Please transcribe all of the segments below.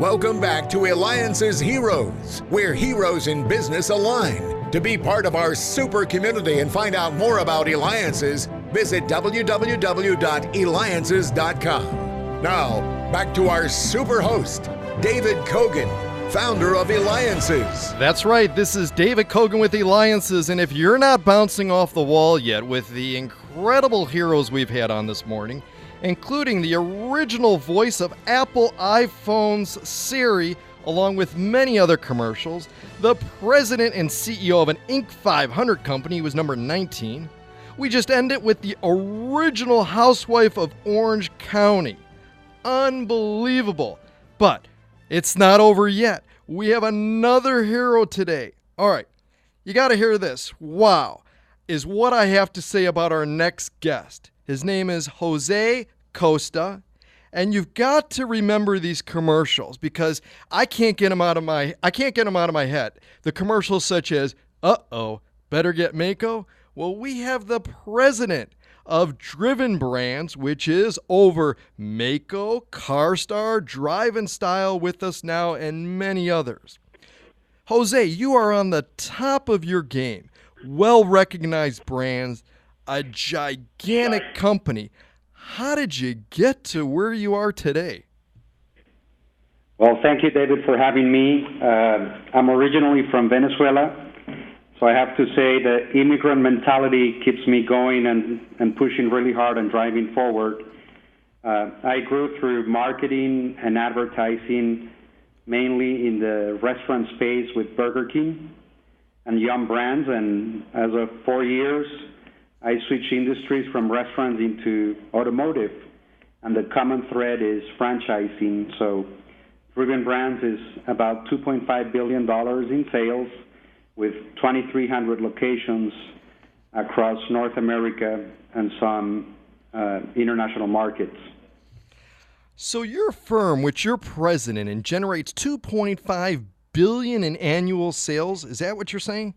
Welcome back to Eliances Heroes, where heroes in business align. To be part of our super community and find out more about Eliances, visit www.Eliances.com. Now, back to our super host, David Cogan, founder of Eliances. That's right. This is David Cogan with Eliances, and if you're not bouncing off the wall yet with the incredible heroes we've had on this morning, including the original voice of Apple iPhone's Siri, along with many other commercials, the president and CEO of an Inc. 500 company was number 19. We just ended with the original housewife of Orange County. Unbelievable. But it's not over yet. We have another hero today. All right, you got to hear this. Wow, is what I have to say about our next guest. His name is Jose Costa, and you've got to remember these commercials because I can't get them out of my head. The commercials such as better get MAACO. Well, we have the president of Driven Brands, which is over MAACO, CarStar, Drive and Style with us now, and many others. Jose, you are on the top of your game. Well-recognized brands, a gigantic company. How did you get to where you are today? Well, thank you, David, for having me. I'm originally from Venezuela, so I have to say the immigrant mentality keeps me going and pushing really hard and driving forward. I grew through marketing and advertising, mainly in the restaurant space with Burger King and Yum Brands, and as of 4 years, I switched industries from restaurants into automotive, and the common thread is franchising. So Driven Brands is about $2.5 billion in sales with 2,300 locations across North America and some international markets. So your firm, which you're president and generates $2.5 billion in annual sales, is that what you're saying?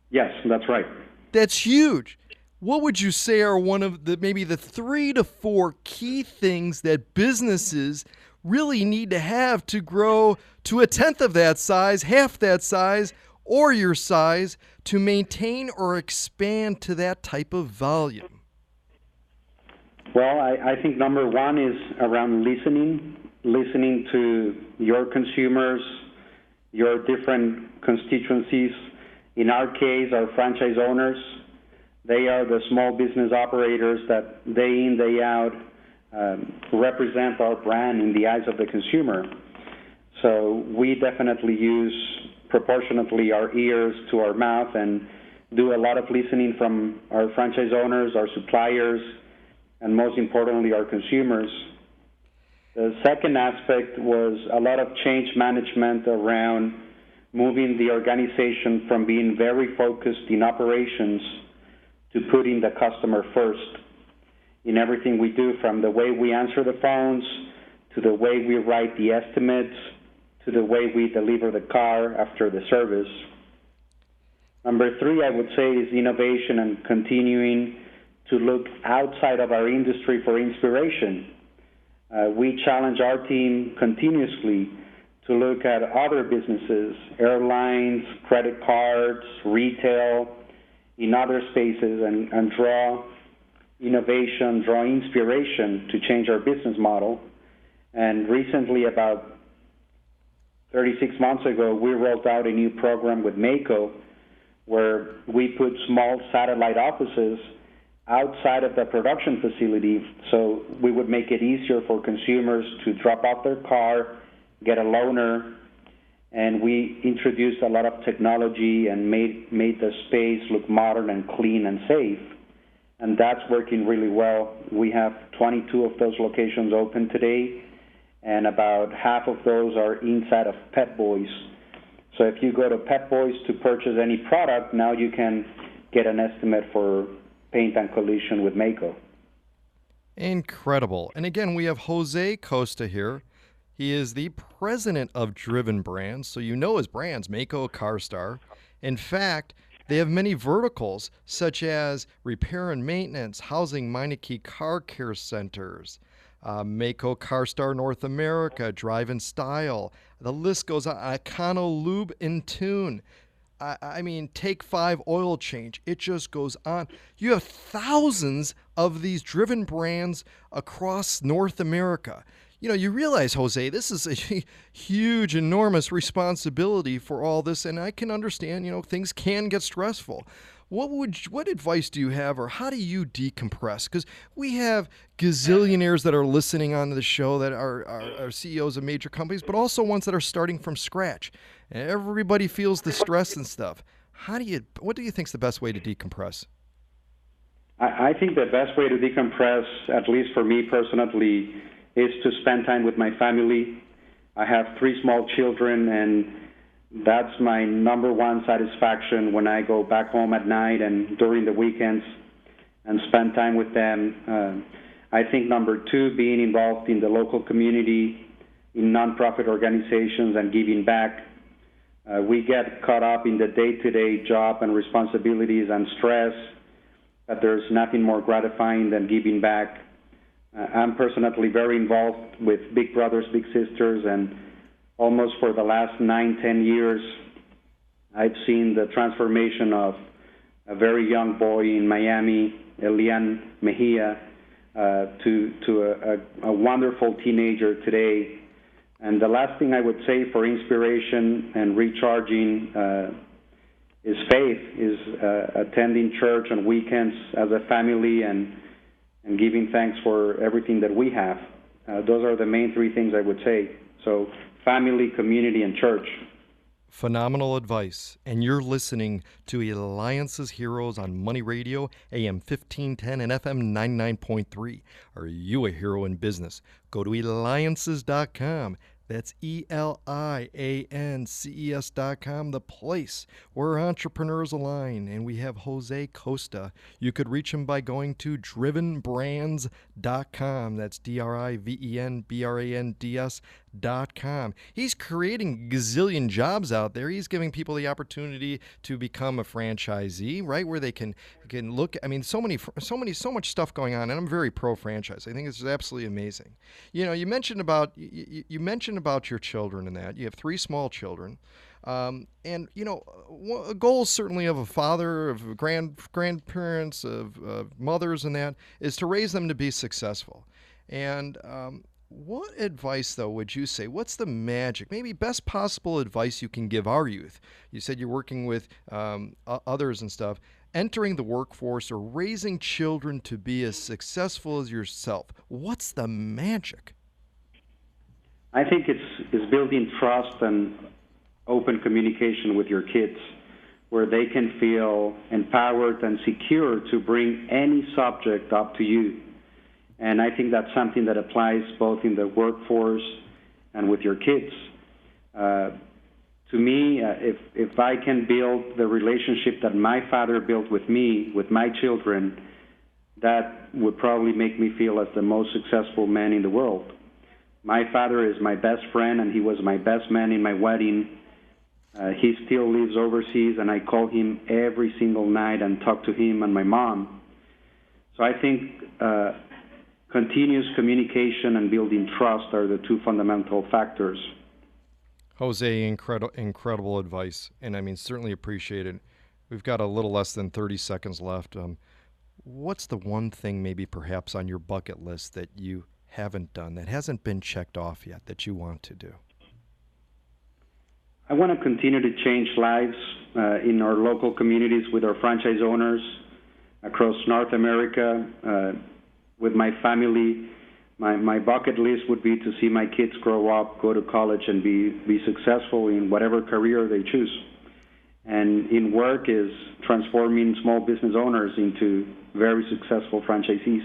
Yes, that's right. That's huge. What would you say are one of maybe the 3 to 4 key things that businesses really need to have to grow to a tenth of that size, half that size, or your size to maintain or expand to that type of volume? Well, I think number one is around listening to your consumers, your different constituencies. In our case, our franchise owners, they are the small business operators that day in, day out represent our brand in the eyes of the consumer. So we definitely use proportionately our ears to our mouth and do a lot of listening from our franchise owners, our suppliers, and most importantly, our consumers. The second aspect was a lot of change management around moving the organization from being very focused in operations to putting the customer first in everything we do, from the way we answer the phones, to the way we write the estimates, to the way we deliver the car after the service. Number 3, I would say, is innovation and continuing to look outside of our industry for inspiration. We challenge our team continuously to look at other businesses, airlines, credit cards, retail, in other spaces, and draw innovation, draw inspiration to change our business model. And recently, about 36 months ago, we rolled out a new program with MAACO where we put small satellite offices outside of the production facility, so we would make it easier for consumers to drop off their car, get a loaner, and we introduced a lot of technology and made the space look modern and clean and safe. And that's working really well. We have 22 of those locations open today, and about half of those are inside of Pep Boys. So if you go to Pep Boys to purchase any product, now you can get an estimate for paint and collision with MAACO. Incredible. And again, we have Jose Costa here. He is the president of Driven Brands, so you know his brands, MAACO, CarStar. In fact, they have many verticals, such as repair and maintenance, housing, Meineke car care centers, MAACO CarStar North America, Drive in Style. The list goes on. Econo Lube in Tune. I mean, Take 5 Oil Change. It just goes on. You have thousands of these driven brands across North America. You know, you realize, Jose, this is a huge, enormous responsibility for all this, and I can understand, you know, things can get stressful. What advice do you have, or how do you decompress? Because we have gazillionaires that are listening on to the show that are CEOs of major companies, but also ones that are starting from scratch. And everybody feels the stress and stuff. What do you think is the best way to decompress? I think the best way to decompress, at least for me personally, is to spend time with my family. I have 3 small children, and that's my number one satisfaction when I go back home at night and during the weekends and spend time with them. I think number 2, being involved in the local community, in nonprofit organizations and giving back. We get caught up in the day-to-day job and responsibilities and stress, but there's nothing more gratifying than giving back. I'm personally very involved with Big Brothers, Big Sisters, and almost for the last 9-10 years, I've seen the transformation of a very young boy in Miami, Elian Mejia, to a wonderful teenager today. And the last thing I would say for inspiration and recharging is faith, is attending church on weekends as a family and giving thanks for everything that we have. Those are the main 3 things I would say. So family, community, and church. Phenomenal advice. And you're listening to Eliances Heroes on Money Radio, AM 1510 and FM 99.3. Are you a hero in business? Go to Eliances.com. That's Eliances.com, the place where entrepreneurs align. And we have Jose Costa. You could reach him by going to drivenbrands.com. That's drivenbrands.com. He's creating gazillion jobs out there. He's giving people the opportunity to become a franchisee, right? Where they can look. I mean, so much stuff going on, and I'm very pro franchise. I think it's absolutely amazing. You know, you mentioned about your children and that you have 3 small children, and you know, a goal certainly of a father, of grandparents, of mothers, and that is to raise them to be successful. And what advice, though, would you say? What's the magic, maybe best possible advice you can give our youth? You said you're working with others and stuff, entering the workforce or raising children to be as successful as yourself. What's the magic? I think it's building trust and open communication with your kids, where they can feel empowered and secure to bring any subject up to you. And I think that's something that applies both in the workforce and with your kids. To me, if I can build the relationship that my father built with me, with my children, that would probably make me feel as the most successful man in the world. My father is my best friend, and he was my best man in my wedding. He still lives overseas, and I call him every single night and talk to him and my mom. So I think continuous communication and building trust are the 2 fundamental factors. Jose, incredible advice, and I mean, certainly appreciate it. We've got a little less than 30 seconds left. What's the one thing maybe perhaps on your bucket list that you haven't done, that hasn't been checked off yet, that you want to do? I want to continue to change lives in our local communities with our franchise owners across North America, with my family. My bucket list would be to see my kids grow up, go to college, and be successful in whatever career they choose. And in work is transforming small business owners into very successful franchisees.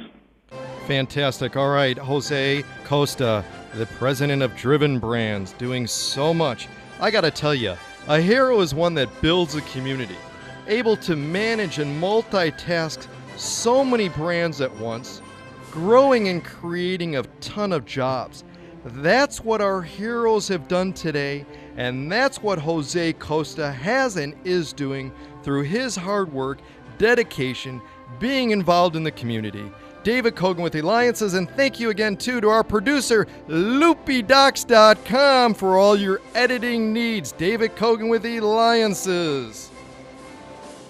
Fantastic. All right, Jose Costa, the president of Driven Brands, doing so much. I got to tell you, a hero is one that builds a community, able to manage and multitask so many brands at once, growing and creating a ton of jobs. That's what our heroes have done today, and that's what Jose Costa has and is doing through his hard work, dedication, being involved in the community. David Cogan with Eliances, and thank you again, too, to our producer, LupeDocs.com, for all your editing needs. David Cogan with Eliances.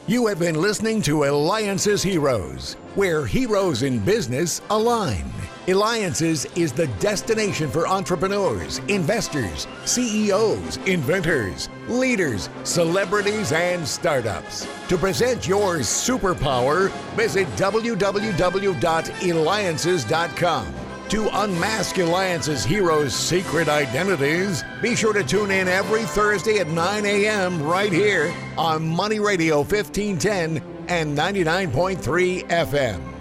You have been listening to Eliances Heroes, where heroes in business align. Eliances is the destination for entrepreneurs, investors, CEOs, inventors, leaders, celebrities, and startups. To present your superpower, visit www.eliances.com. To unmask Eliances heroes' secret identities, be sure to tune in every Thursday at 9 a.m. right here on Money Radio 1510 and 99.3 FM.